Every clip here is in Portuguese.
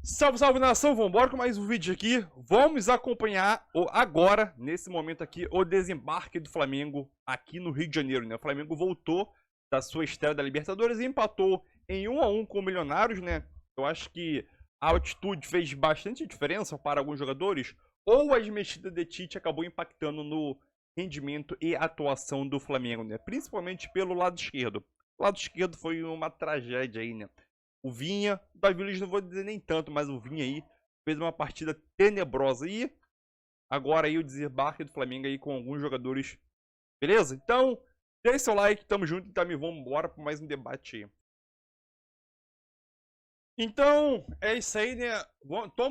Salve, salve nação, vambora com mais um vídeo aqui. Vamos acompanhar agora, nesse momento aqui, o desembarque do Flamengo aqui no Rio de Janeiro, né? O Flamengo voltou da sua estreia da Libertadores e empatou em 1-1 com o Milionários, né? Eu acho que a altitude fez bastante diferença para alguns jogadores, ou as mexidas de Tite acabou impactando no rendimento e atuação do Flamengo, né? Principalmente pelo lado esquerdo. O lado esquerdo foi uma tragédia aí, né? O Vinha, o Davi Luiz não vou dizer nem tanto, mas o Vinha aí fez uma partida tenebrosa. E agora aí o desembarque do Flamengo aí com alguns jogadores. Beleza? Então, deixe seu like, tamo junto e também vamos embora para mais um debate aí. Então, é isso aí, né?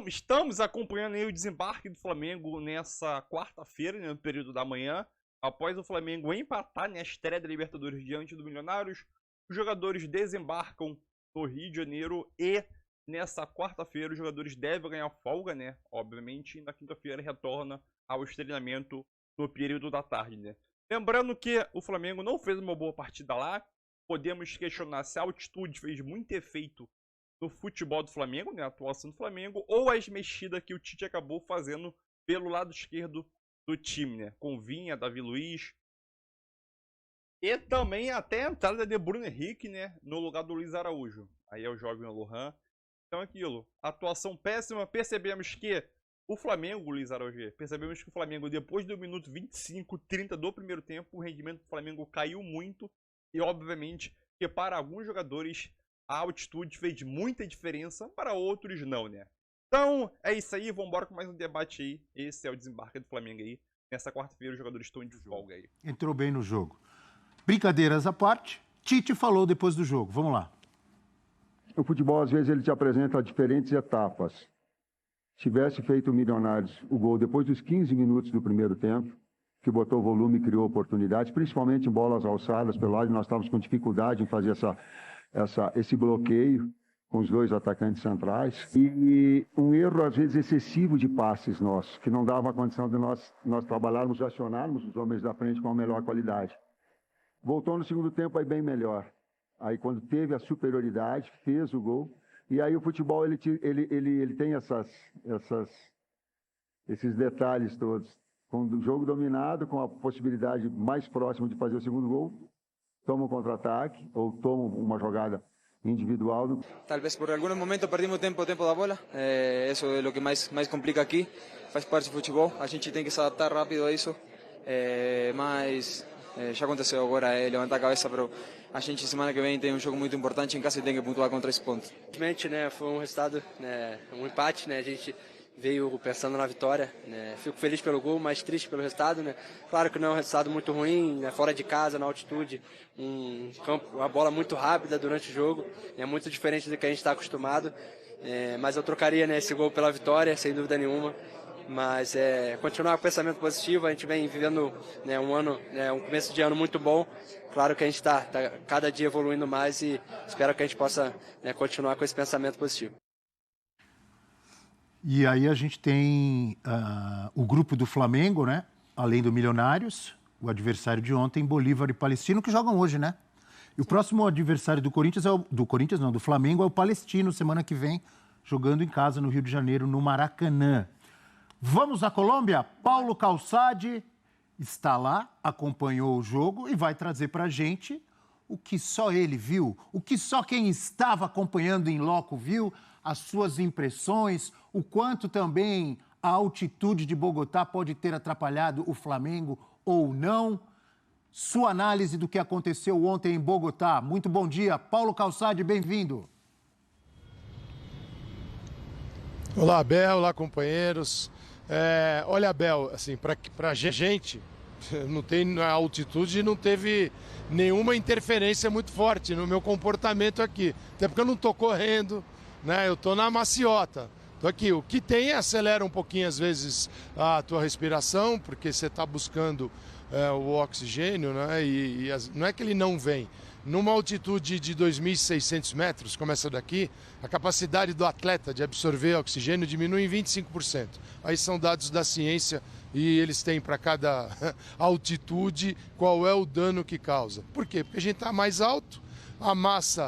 Estamos acompanhando aí o desembarque do Flamengo nessa quarta-feira, né, no período da manhã. Após o Flamengo empatar na estreia da Libertadores diante do Milionários, os jogadores desembarcam no Rio de Janeiro e nessa quarta-feira os jogadores devem ganhar folga, né? Obviamente, e na quinta-feira retorna ao treinamento no período da tarde, né? Lembrando que o Flamengo não fez uma boa partida lá. Podemos questionar se a altitude fez muito efeito no futebol do Flamengo, né? A atuação do Flamengo, ou as mexidas que o Tite acabou fazendo pelo lado esquerdo do time, né? Com Vinha, Davi Luiz. E também até a entrada de Bruno Henrique, né? No lugar do Luiz Araújo. Aí é o jovem Lohan. Então é aquilo. Atuação péssima. Percebemos que o Flamengo, Luiz Araújo, percebemos que o Flamengo, depois do minuto 25, 30 do primeiro tempo, o rendimento do Flamengo caiu muito. E obviamente que para alguns jogadores a altitude fez muita diferença, para outros não, né? Então é isso aí. Vamos embora com mais um debate aí. Esse é o desembarque do Flamengo aí. Nessa quarta-feira os jogadores estão de folga aí. Entrou bem no jogo. Brincadeiras à parte, Tite falou depois do jogo. Vamos lá. O futebol, às vezes, ele te apresenta diferentes etapas. Se tivesse feito o Milionários o gol depois dos 15 minutos do primeiro tempo, que botou volume e criou oportunidades, principalmente em bolas alçadas pelo lado, nós estávamos com dificuldade em fazer esse bloqueio com os dois atacantes centrais. E um erro, às vezes, excessivo de passes nossos, que não dava a condição de nós trabalharmos, acionarmos os homens da frente com a melhor qualidade. Voltou no segundo tempo aí bem melhor. Aí quando teve a superioridade, fez o gol. E aí o futebol ele tem esses detalhes todos. Com o jogo dominado, com a possibilidade mais próxima de fazer o segundo gol, toma um contra-ataque ou toma uma jogada individual. Talvez por alguns momentos perdimos tempo da bola. Isso é o que mais complica aqui. Faz parte do futebol. A gente tem que se adaptar rápido a isso. Mas já aconteceu agora, levantar a cabeça, mas a gente semana que vem tem um jogo muito importante em casa e tem que pontuar com 3 pontos. Infelizmente, né, foi um resultado, né, um empate, né, a gente veio pensando na vitória, né, fico feliz pelo gol, mas triste pelo resultado, né, claro que não é um resultado muito ruim, né, fora de casa, na altitude, um campo, uma bola muito rápida durante o jogo, é muito diferente do que a gente está acostumado, mas eu trocaria, né, esse gol pela vitória, sem dúvida nenhuma. Mas continuar com o pensamento positivo, a gente vem vivendo, né, um começo de ano muito bom. Claro que a gente está cada dia evoluindo mais e espero que a gente possa, né, continuar com esse pensamento positivo. E aí a gente tem o grupo do Flamengo, né? Além do Milionários, o adversário de ontem, Bolívar e Palestino, que jogam hoje, né? E o próximo adversário do Flamengo é o Palestino, semana que vem, jogando em casa no Rio de Janeiro, no Maracanã. Vamos à Colômbia? Paulo Calçade está lá, acompanhou o jogo e vai trazer para a gente o que só ele viu, o que só quem estava acompanhando em loco viu, as suas impressões, o quanto também a altitude de Bogotá pode ter atrapalhado o Flamengo ou não. Sua análise do que aconteceu ontem em Bogotá. Muito bom dia, Paulo Calçade, bem-vindo. Olá, Abel, olá, companheiros. Olha, Abel, assim, para gente, não tem na altitude, não teve nenhuma interferência muito forte no meu comportamento aqui. Até porque eu não estou correndo, né? Eu estou na maciota. Tô aqui. O que tem acelera um pouquinho, às vezes, a tua respiração, porque você está buscando o oxigênio, né? Não é que ele não vem. Numa altitude de 2.600 metros, como essa daqui, a capacidade do atleta de absorver oxigênio diminui em 25%. Aí são dados da ciência e eles têm para cada altitude qual é o dano que causa. Por quê? Porque a gente está mais alto,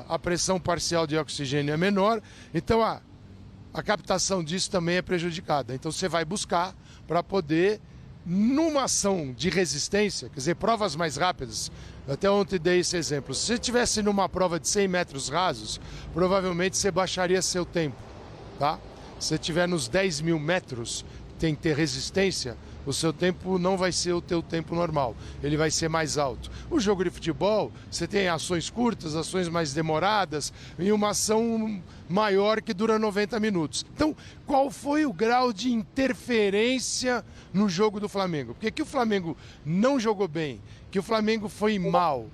a pressão parcial de oxigênio é menor, então a a captação disso também é prejudicada. Então você vai buscar para poder, numa ação de resistência, quer dizer, provas mais rápidas. Até ontem dei esse exemplo. Se você estivesse numa prova de 100 metros rasos, provavelmente você baixaria seu tempo, tá? Se você estiver nos 10 mil metros, tem que ter resistência, o seu tempo não vai ser o teu tempo normal, ele vai ser mais alto. O jogo de futebol, você tem ações curtas, ações mais demoradas e uma ação maior que dura 90 minutos. Então, qual foi o grau de interferência no jogo do Flamengo? Porque que o Flamengo não jogou bem, que o Flamengo foi mal,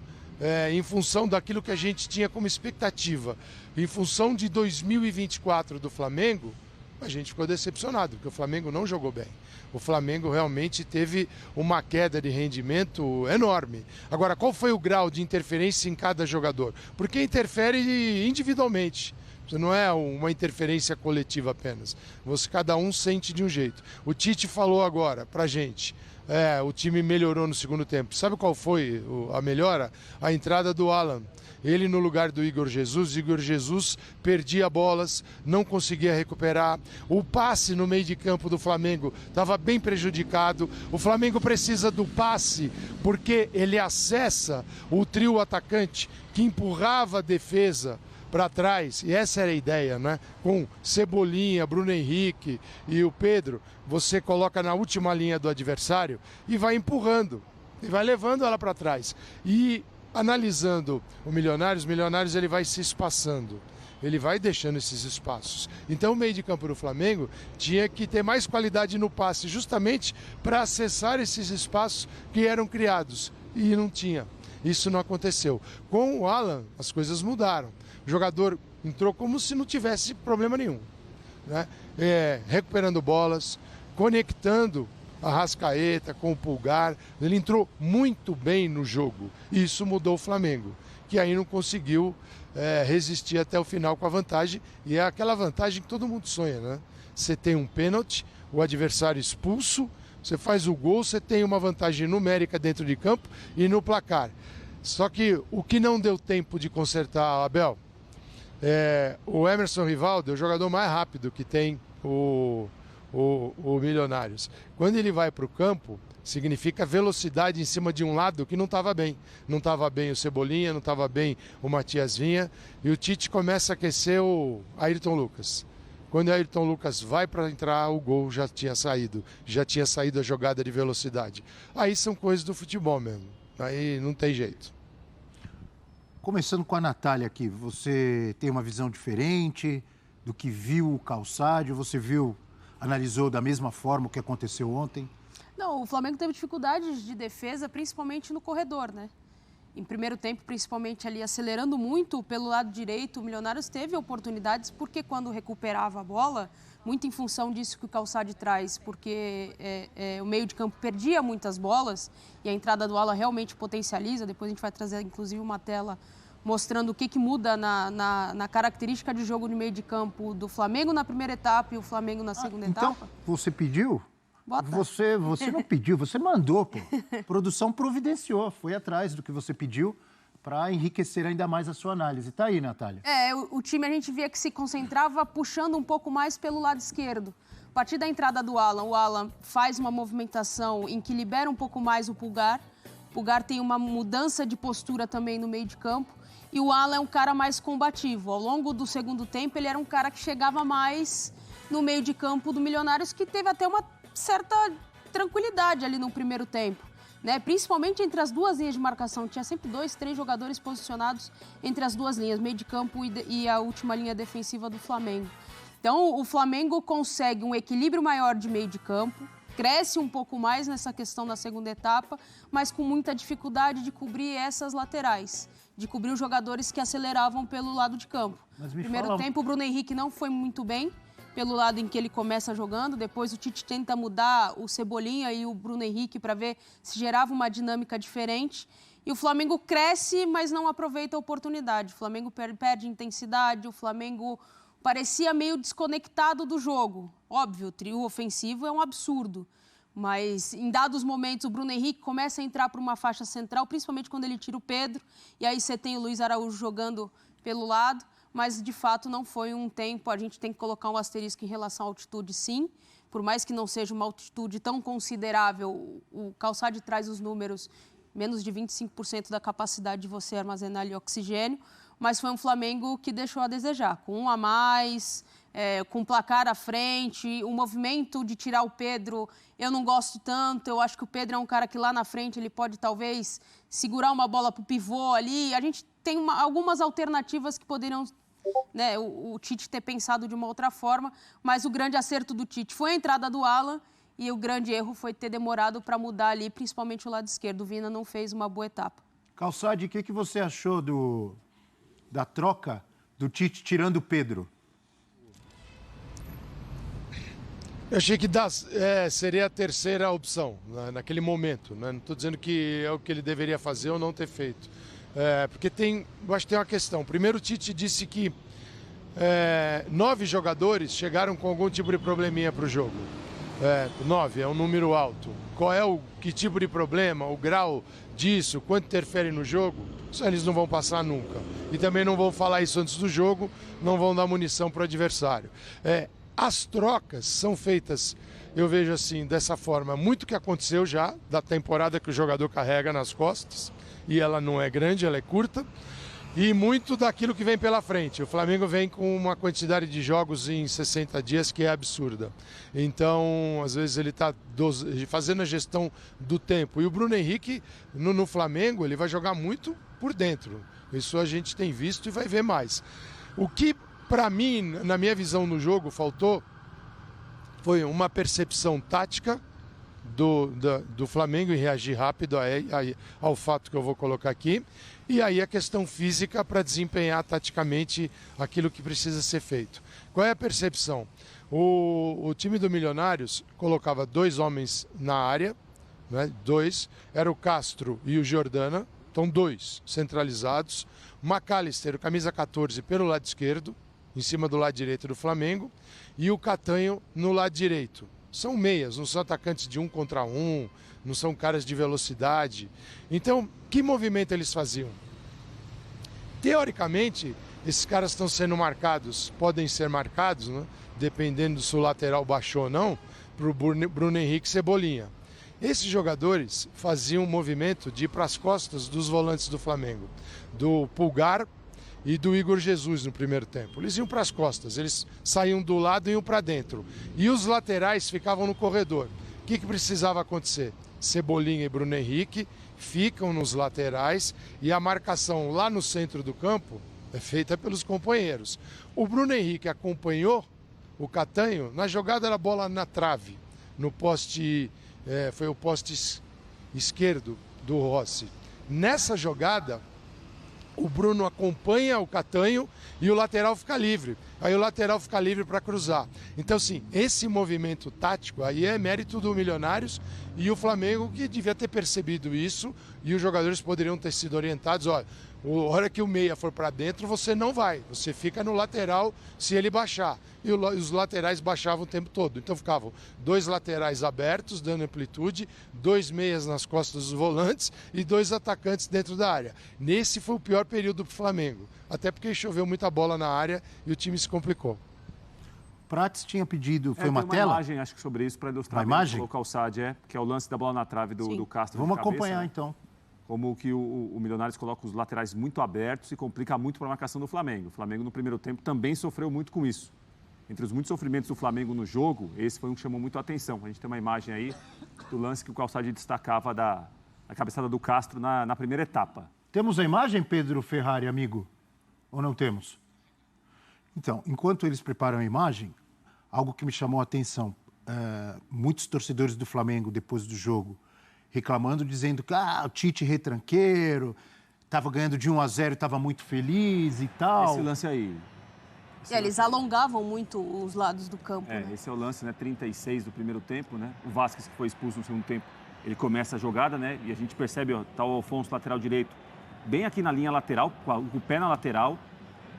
em função daquilo que a gente tinha como expectativa, em função de 2024 do Flamengo, a gente ficou decepcionado, porque o Flamengo não jogou bem. O Flamengo realmente teve uma queda de rendimento enorme. Agora, qual foi o grau de interferência em cada jogador? Porque interfere individualmente. Não é uma interferência coletiva apenas. Cada um sente de um jeito. O Tite falou agora pra gente. O time melhorou no segundo tempo. Sabe qual foi a melhora? A entrada do Alan. Ele no lugar do Igor Jesus perdia bolas, não conseguia recuperar. O passe no meio de campo do Flamengo estava bem prejudicado. O Flamengo precisa do passe porque ele acessa o trio atacante que empurrava a defesa para trás, e essa era a ideia, né? Com Cebolinha, Bruno Henrique e o Pedro, você coloca na última linha do adversário e vai empurrando, e vai levando ela para trás. E analisando o Milionários ele vai se espaçando, ele vai deixando esses espaços. Então o meio de campo do Flamengo tinha que ter mais qualidade no passe, justamente para acessar esses espaços que eram criados, e não tinha. Isso não aconteceu. Com o Alan, as coisas mudaram. O jogador entrou como se não tivesse problema nenhum, né? Recuperando bolas, conectando a Arrascaeta com o Pulgar. Ele entrou muito bem no jogo. Isso mudou o Flamengo, que aí não conseguiu resistir até o final com a vantagem. E é aquela vantagem que todo mundo sonha, né? Você tem um pênalti, o adversário expulso, você faz o gol, você tem uma vantagem numérica dentro de campo e no placar. Só que o que não deu tempo de consertar, Abel, o Emerson Rivaldo é o jogador mais rápido que tem o Milionários. Quando ele vai para o campo, significa velocidade em cima de um lado que não estava bem. Não estava bem o Cebolinha, não estava bem o Matias Vinha, e o Tite começa a aquecer o Ayrton Lucas. Quando o Ayrton Lucas vai para entrar, o gol já tinha saído a jogada de velocidade. Aí são coisas do futebol mesmo, aí não tem jeito. Começando com a Natália aqui, você tem uma visão diferente do que viu o Calçadio? Você analisou da mesma forma o que aconteceu ontem? Não, o Flamengo teve dificuldades de defesa, principalmente no corredor, né? Em primeiro tempo, principalmente ali acelerando muito pelo lado direito, o Milionários teve oportunidades, porque quando recuperava a bola, muito em função disso que o Calçadio traz, porque o meio de campo perdia muitas bolas e a entrada do Alan realmente potencializa. Depois a gente vai trazer, inclusive, uma tela mostrando o que muda na característica de jogo no meio de campo do Flamengo na primeira etapa e o Flamengo na segunda etapa. Então, você pediu? Bota. Você não pediu, você mandou, pô. A produção providenciou, foi atrás do que você pediu para enriquecer ainda mais a sua análise. Tá aí, Natália. O time a gente via que se concentrava puxando um pouco mais pelo lado esquerdo. A partir da entrada do Alan, o Alan faz uma movimentação em que libera um pouco mais o Pulgar. O Pulgar tem uma mudança de postura também no meio de campo. E o Alan é um cara mais combativo. Ao longo do segundo tempo, ele era um cara que chegava mais no meio de campo do Milionários, que teve até uma certa tranquilidade ali no primeiro tempo, né? Principalmente entre as duas linhas de marcação. Tinha sempre 2, 3 jogadores posicionados entre as duas linhas, meio de campo e a última linha defensiva do Flamengo. Então, o Flamengo consegue um equilíbrio maior de meio de campo, cresce um pouco mais nessa questão na segunda etapa, mas com muita dificuldade de cobrir essas laterais, de cobrir os jogadores que aceleravam pelo lado de campo. No primeiro tempo, o Bruno Henrique não foi muito bem pelo lado em que ele começa jogando. Depois o Tite tenta mudar o Cebolinha e o Bruno Henrique para ver se gerava uma dinâmica diferente. E o Flamengo cresce, mas não aproveita a oportunidade. O Flamengo perde intensidade, o Flamengo parecia meio desconectado do jogo. Óbvio, o trio ofensivo é um absurdo. Mas em dados momentos o Bruno Henrique começa a entrar para uma faixa central, principalmente quando ele tira o Pedro. E aí você tem o Luiz Araújo jogando pelo lado. mas de fato não foi um tempo, a gente tem que colocar um asterisco em relação à altitude, sim, por mais que não seja uma altitude tão considerável, o Calçade traz os números, menos de 25% da capacidade de você armazenar ali oxigênio, mas foi um Flamengo que deixou a desejar, com um a mais, com o placar à frente, o movimento de tirar o Pedro, eu não gosto tanto, eu acho que o Pedro é um cara que lá na frente ele pode talvez segurar uma bola para o pivô ali, a gente tem algumas alternativas que poderiam, né, o Tite ter pensado de uma outra forma, mas o grande acerto do Tite foi a entrada do Alan e o grande erro foi ter demorado para mudar ali, principalmente o lado esquerdo. O Vina não fez uma boa etapa. Calçade, o que você achou da troca do Tite tirando o Pedro? Eu achei que seria a terceira opção naquele momento. Né? Não estou dizendo que é o que ele deveria fazer ou não ter feito. Porque eu acho que tem uma questão. Primeiro, o Tite disse que 9 jogadores chegaram com algum tipo de probleminha para o jogo. 9 é um número alto. Qual é que tipo de problema, o grau disso, quanto interfere no jogo? Isso eles não vão passar nunca. E também não vão falar isso antes do jogo, não vão dar munição para o adversário. As trocas são feitas, eu vejo assim, dessa forma, muito que aconteceu já, da temporada que o jogador carrega nas costas, e ela não é grande, ela é curta, e muito daquilo que vem pela frente. O Flamengo vem com uma quantidade de jogos em 60 dias que é absurda. Então, às vezes ele está fazendo a gestão do tempo. E o Bruno Henrique, no Flamengo, ele vai jogar muito por dentro. Isso a gente tem visto e vai ver mais. O que, para mim, na minha visão no jogo, faltou foi uma percepção tática do Flamengo em reagir rápido ao fato que eu vou colocar aqui. E aí a questão física para desempenhar taticamente aquilo que precisa ser feito. Qual é a percepção? O time do Milionários colocava 2 homens na área, né? 2, era o Castro e o Jordana, então 2 centralizados. McAllister, camisa 14, pelo lado esquerdo, em cima do lado direito do Flamengo, e o Catanho no lado direito. São meias, não são atacantes de 1 contra 1, não são caras de velocidade. Então, que movimento eles faziam? Teoricamente, esses caras estão sendo marcados, podem ser marcados, né? Dependendo se o lateral baixou ou não, para o Bruno Henrique e Cebolinha. Esses jogadores faziam um movimento de ir para as costas dos volantes do Flamengo, do Pulgar e do Igor Jesus no primeiro tempo. Eles iam para as costas, eles saíam do lado e iam para dentro. E os laterais ficavam no corredor. O que precisava acontecer? Cebolinha e Bruno Henrique ficam nos laterais e a marcação lá no centro do campo é feita pelos companheiros. O Bruno Henrique acompanhou o Catanho na jogada da bola na trave, no poste, foi o poste esquerdo do Rossi. Nessa jogada, o Bruno acompanha o Catanho e o lateral fica livre. Aí o lateral fica livre para cruzar. Então, sim, esse movimento tático aí é mérito do Milionários e o Flamengo que devia ter percebido isso e os jogadores poderiam ter sido orientados, olha, a hora que o meia for para dentro, você não vai, você fica no lateral se ele baixar. E os laterais baixavam o tempo todo. Então ficavam 2 laterais abertos, dando amplitude, 2 meias nas costas dos volantes e 2 atacantes dentro da área. Nesse foi o pior período para o Flamengo, até porque choveu muita bola na área e o time se complicou. Prates tinha pedido, foi uma tem tela? Uma imagem, acho que sobre isso, para ilustrar uma imagem? o Calçade, que é o lance da bola na trave do Castro. Vamos de cabeça, acompanhar, né? então. Como que o Milionários coloca os laterais muito abertos e complica muito para a marcação do Flamengo. O Flamengo, no primeiro tempo, também sofreu muito com isso. Entre os muitos sofrimentos do Flamengo no jogo, esse foi um que chamou muito a atenção. A gente tem uma imagem aí do lance que o Calçade destacava da cabeçada do Castro na primeira etapa. Temos a imagem, Pedro Ferrari, amigo? Ou não temos? Então, enquanto eles preparam a imagem, algo que me chamou a atenção, muitos torcedores do Flamengo, depois do jogo, reclamando, dizendo que o Tite retranqueiro, estava ganhando de 1-0 e estava muito feliz e tal. Esse lance aí. Eles alongavam muito os lados do campo. Né? Esse é o lance, né? 36 do primeiro tempo, né? O Vasquez, que foi expulso no segundo tempo, ele começa a jogada, né? E a gente percebe, ó, tá o Alfonso, lateral direito, bem aqui na linha lateral, com o pé na lateral.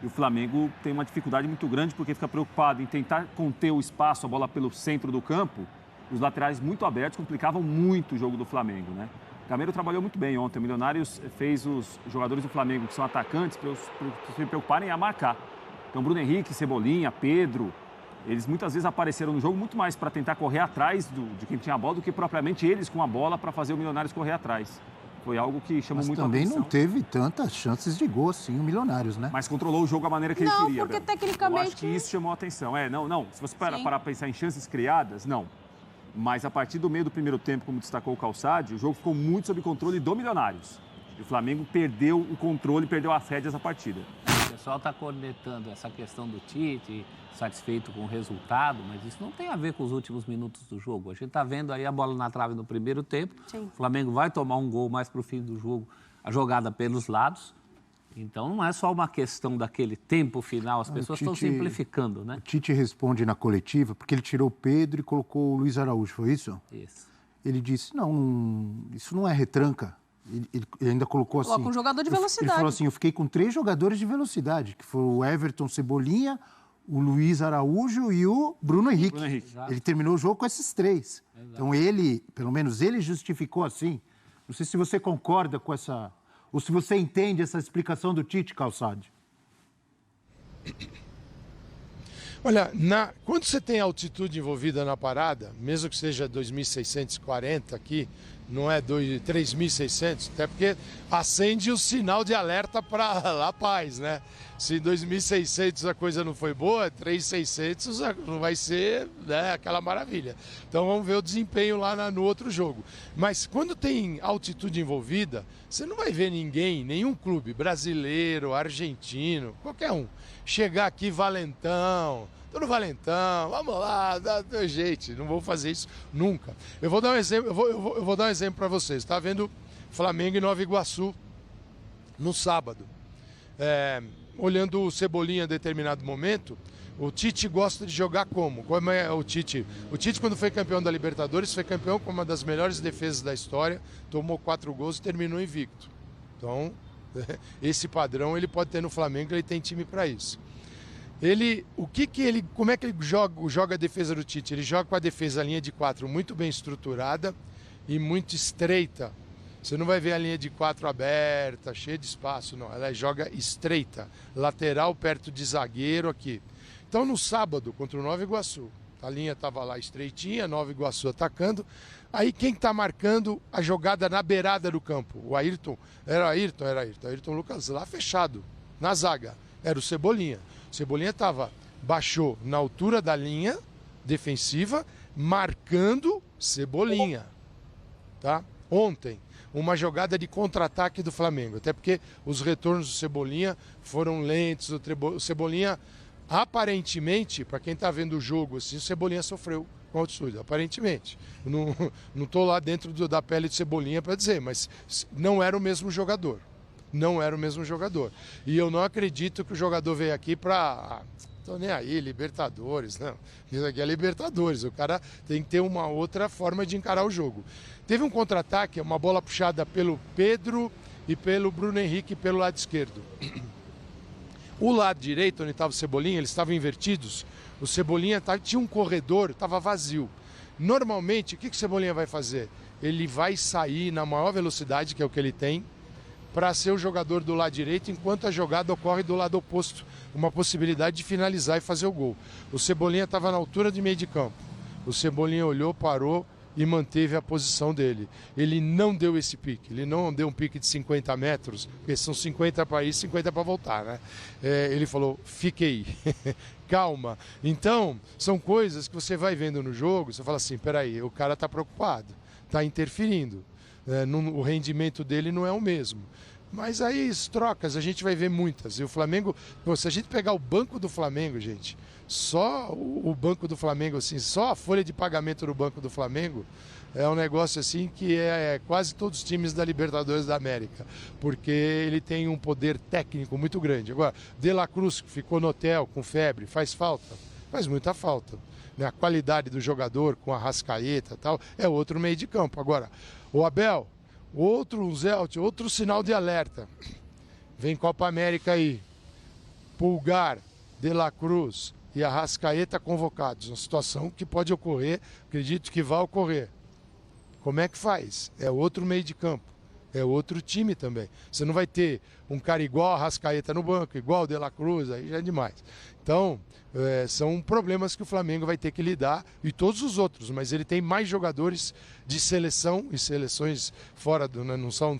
E o Flamengo tem uma dificuldade muito grande porque fica preocupado em tentar conter o espaço, a bola pelo centro do campo. Os laterais muito abertos complicavam muito o jogo do Flamengo, né? O Gameiro trabalhou muito bem ontem. O Milionários fez os jogadores do Flamengo, que são atacantes, para se preocuparem a marcar. Então, Bruno Henrique, Cebolinha, Pedro, eles muitas vezes apareceram no jogo muito mais para tentar correr atrás de quem tinha a bola do que propriamente eles com a bola para fazer o Milionários correr atrás. Foi algo que chamou muito a atenção. Mas também não teve tantas chances de gol assim, o Milionários, né? Mas controlou o jogo da maneira que ele queria. Não, porque Bel. tecnicamente... Eu acho que isso chamou a atenção. Não. Se você parar para pensar em chances criadas, não. Mas a partir do meio do primeiro tempo, como destacou o Calçade, o jogo ficou muito sob controle do Milionários. E o Flamengo perdeu o controle, perdeu as rédeas da partida. O pessoal está cornetando essa questão do Tite, satisfeito com o resultado, mas isso não tem a ver com os últimos minutos do jogo. A gente está vendo aí a bola na trave no primeiro tempo. Sim. O Flamengo vai tomar um gol mais para o fim do jogo, a jogada pelos lados. Então não é só uma questão daquele tempo final, as pessoas estão simplificando, né? O Tite responde na coletiva, porque ele tirou o Pedro e colocou o Luiz Araújo, foi isso? Isso. Ele disse, não, isso não é retranca. Ele ainda colocou assim... Coloca um jogador de velocidade. Ele falou assim, eu fiquei com 3 jogadores de velocidade, que foram o Everton Cebolinha, o Luiz Araújo e o Bruno Henrique. Ele terminou o jogo com esses 3. Exato. Então ele, pelo menos ele justificou assim. Não sei se você concorda com essa... Ou se você entende essa explicação do Tite, Calçade. Olha, quando você tem altitude envolvida na parada, mesmo que seja 2.640 aqui, não é 3.600, até porque acende o sinal de alerta para La Paz, né? Se em 2.600 a coisa não foi boa, 3.600 não vai ser, né, aquela maravilha. Então vamos ver o desempenho lá no outro jogo. Mas quando tem altitude envolvida, você não vai ver ninguém, nenhum clube brasileiro, argentino, qualquer um, chegar aqui valentão. Tô no Valentão, vamos lá, dá teu jeito, não vou fazer isso nunca. Eu vou dar um exemplo, eu vou dar um exemplo para vocês. Está vendo Flamengo e Nova Iguaçu no sábado. Olhando o Cebolinha em determinado momento, o Tite gosta de jogar como? Como é o Tite? O Tite, quando foi campeão da Libertadores, foi campeão com uma das melhores defesas da história, tomou 4 gols e terminou invicto. Então, esse padrão ele pode ter no Flamengo, ele tem time para isso. Como é que ele joga a defesa do Tite? Ele joga com a defesa, a linha de 4 muito bem estruturada e muito estreita. Você não vai ver a linha de 4 aberta, cheia de espaço, não. Ela joga estreita, lateral perto de zagueiro aqui. Então no sábado, contra o Nova Iguaçu, a linha estava lá estreitinha, Nova Iguaçu atacando. Aí quem está marcando a jogada na beirada do campo? O Ayrton. Era Ayrton Lucas lá fechado, na zaga. Era o Cebolinha. O Cebolinha baixou na altura da linha defensiva, marcando Cebolinha. Tá? Ontem, uma jogada de contra-ataque do Flamengo. Até porque os retornos do Cebolinha foram lentos. O Cebolinha, aparentemente, para quem está vendo o jogo, assim, o Cebolinha sofreu com altitude, aparentemente. Não estou lá dentro da pele de Cebolinha para dizer, mas não era o mesmo jogador. Não era o mesmo jogador. E eu não acredito que o jogador veio aqui para... Tô nem aí, Libertadores, não. Isso aqui é Libertadores. O cara tem que ter uma outra forma de encarar o jogo. Teve um contra-ataque, uma bola puxada pelo Pedro e pelo Bruno Henrique pelo lado esquerdo. O lado direito, onde estava o Cebolinha, eles estavam invertidos. O Cebolinha tinha um corredor, estava vazio. Normalmente, o que o Cebolinha vai fazer? Ele vai sair na maior velocidade, que é o que ele tem, para ser o jogador do lado direito, enquanto a jogada ocorre do lado oposto. Uma possibilidade de finalizar e fazer o gol. O Cebolinha estava na altura de meio de campo. O Cebolinha olhou, parou e manteve a posição dele. Ele não deu esse pique. Ele não deu um pique de 50 metros, porque são 50 para ir, 50 para voltar, né? Ele falou, fiquei. Calma. Então, são coisas que você vai vendo no jogo, você fala assim, peraí, o cara está preocupado, está interferindo. O rendimento dele não é o mesmo. Mas aí as trocas, a gente vai ver muitas. E o Flamengo, se a gente pegar o banco do Flamengo, gente, só o banco do Flamengo, assim, só a folha de pagamento do banco do Flamengo é um negócio assim que é quase todos os times da Libertadores da América, porque ele tem um poder técnico muito grande. Agora, De La Cruz, que ficou no hotel com febre, faz falta? Faz muita falta. A qualidade do jogador com a Arrascaeta e tal, é outro meio de campo. Agora, o Abel, outro sinal de alerta. Vem Copa América aí. Pulgar, De La Cruz e Arrascaeta convocados. Uma situação que pode ocorrer, acredito que vai ocorrer. Como é que faz? É outro meio de campo. é outro time também. Você não vai ter um cara igual a Arrascaeta no banco, igual o De La Cruz, aí já é demais. Então, são problemas que o Flamengo vai ter que lidar, e todos os outros, mas ele tem mais jogadores de seleção e seleções fora, não são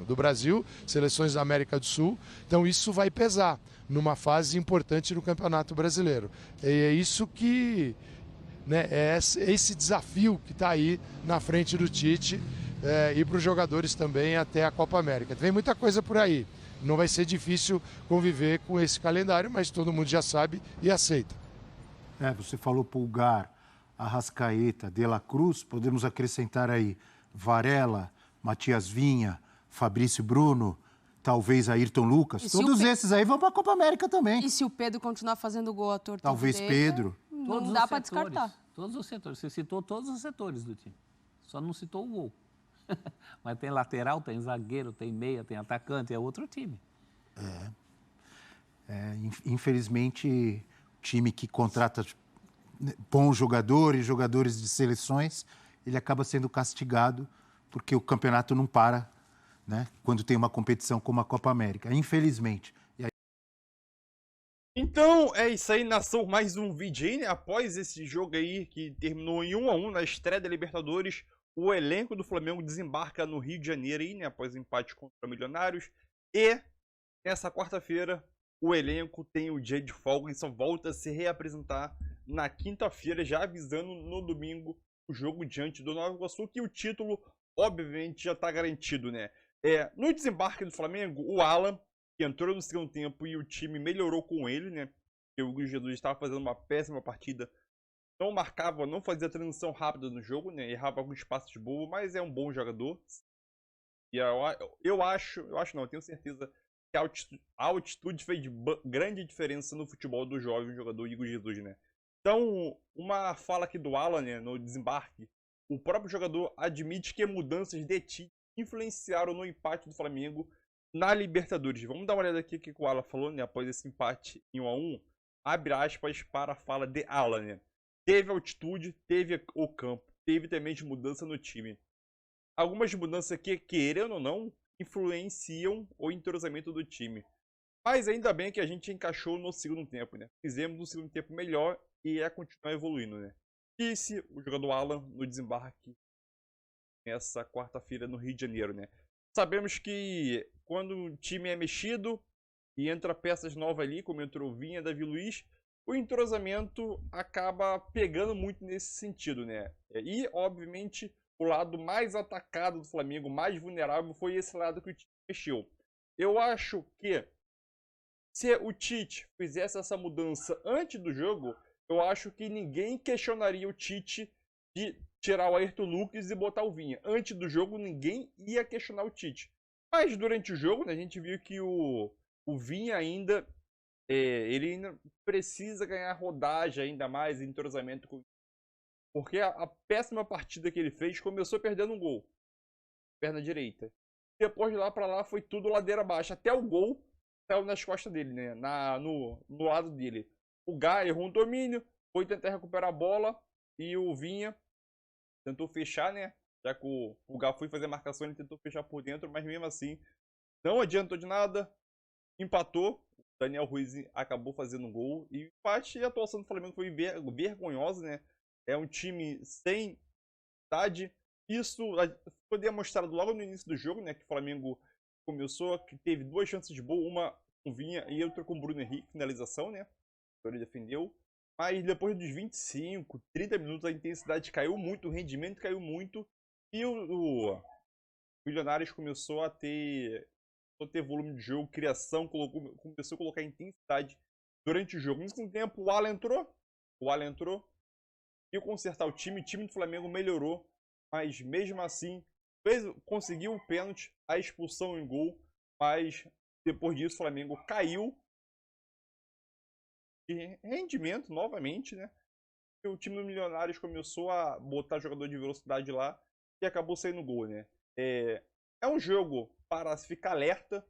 do Brasil, seleções da América do Sul, então isso vai pesar numa fase importante do Campeonato Brasileiro. E é isso que, né, é esse desafio que está aí na frente do Tite, e para os jogadores também até a Copa América. Tem muita coisa por aí. Não vai ser difícil conviver com esse calendário, mas todo mundo já sabe e aceita. Você falou Pulgar, Arrascaeta, De La Cruz, podemos acrescentar aí Varela, Matias Vinha, Fabrício Bruno, talvez Ayrton Lucas. Todos esses aí vão para a Copa América também. E se o Pedro continuar fazendo gol à torta talvez Pedro. Não dá para descartar. Todos os setores. Você citou todos os setores do time. Só não citou o gol. Mas tem lateral, tem zagueiro, tem meia, tem atacante, é outro time. Infelizmente, time que contrata bons jogadores, jogadores de seleções, ele acaba sendo castigado porque o campeonato não para, né, quando tem uma competição como a Copa América, infelizmente. Então, é isso aí, nação, mais um vídeo aí, né? Após esse jogo aí que terminou em 1-1 na estreia da Libertadores, o elenco do Flamengo desembarca no Rio de Janeiro aí, né, após o empate contra Milionários. E nessa quarta-feira, o elenco tem o dia de folga e só volta a se reapresentar na quinta-feira, já avisando no domingo o jogo diante do Nova Iguaçu, que o título, obviamente, já está garantido, né? No desembarque do Flamengo, o Alan, que entrou no segundo tempo e o time melhorou com ele, né? Porque o Hugo Jesus estava fazendo uma péssima partida. Não marcava, não fazia transição rápida no jogo, né? Errava alguns passos de bobo, mas é um bom jogador. E eu tenho certeza que a altitude fez grande diferença no futebol do jovem jogador Hugo Jesus, né? Então, uma fala aqui do Alan, né, no desembarque, o próprio jogador admite que mudanças de Tite influenciaram no empate do Flamengo na Libertadores. Vamos dar uma olhada aqui o que o Alan falou, né, após esse empate em 1-1. Abre aspas para a fala de Alan, né? Teve altitude, teve o campo, teve também de mudança no time. Algumas mudanças que, querendo ou não, influenciam o entrosamento do time. Mas ainda bem que a gente encaixou no segundo tempo, né? Fizemos um segundo tempo melhor e continuar evoluindo, né? Disse o jogador Alan no desembarque nessa quarta-feira no Rio de Janeiro, né? Sabemos que quando o time é mexido e entra peças novas ali, como entrou Vinha, Davi Luiz, o entrosamento acaba pegando muito nesse sentido, né? E, obviamente, o lado mais atacado do Flamengo, mais vulnerável, foi esse lado que o Tite mexeu. Eu acho que se o Tite fizesse essa mudança antes do jogo, eu acho que ninguém questionaria o Tite de tirar o Ayrton Lucas e botar o Vinha. Antes do jogo, ninguém ia questionar o Tite. Mas durante o jogo, né, a gente viu que o Vinha ainda... ele ainda precisa ganhar rodagem ainda mais, entrosamento com... Porque a péssima partida que ele fez começou perdendo um gol, perna direita. Depois de lá pra lá foi tudo ladeira abaixo, até o gol saiu nas costas dele, né? No lado dele. O Gá errou um domínio, foi tentar recuperar a bola e o Vinha tentou fechar, né? Já que o Gá foi fazer a marcação, ele tentou fechar por dentro, mas mesmo assim não adiantou de nada, empatou. Daniel Ruiz acabou fazendo um gol. E o empate e a atuação do Flamengo foi vergonhosa, né? É um time sem idade. Isso foi demonstrado logo no início do jogo, né? Que o Flamengo começou, que teve duas chances de gol, uma com Vinha e outra com o Bruno Henrique, finalização, né? Ele defendeu. Mas depois dos 25, 30 minutos, a intensidade caiu muito, o rendimento caiu muito. E o Milionários começou a ter volume de jogo, criação, começou a colocar intensidade durante o jogo. No mesmo tempo, o Alan entrou e consertar o time do Flamengo melhorou, mas mesmo assim conseguiu o pênalti, a expulsão em gol, mas depois disso o Flamengo caiu de rendimento novamente, né? E o time do Milionários começou a botar jogador de velocidade lá e acabou saindo gol, né? É um jogo para se ficar alerta,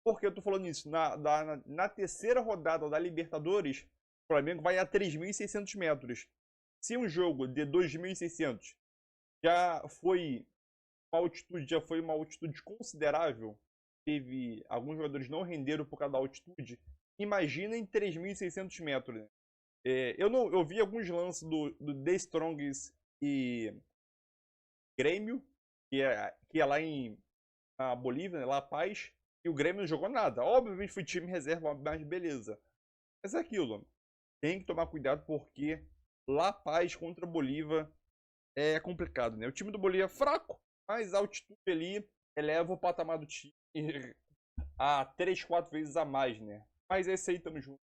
porque eu tô falando isso, na terceira rodada da Libertadores, o Flamengo vai a 3.600 metros. Se um jogo de 2.600 já foi a altitude já foi uma altitude considerável, teve alguns jogadores não renderam por causa da altitude, imagina em 3.600 metros, né? Eu vi alguns lances do The Strongest e Grêmio, que é lá em Bolívia, né, La Paz, e o Grêmio não jogou nada. Obviamente foi time reserva, mas beleza. Mas é aquilo, tem que tomar cuidado porque La Paz contra Bolívia é complicado, né? O time do Bolívia é fraco, mas a altitude ali eleva o patamar do time a 3, 4 vezes a mais, né? Mas é isso aí, tamo junto.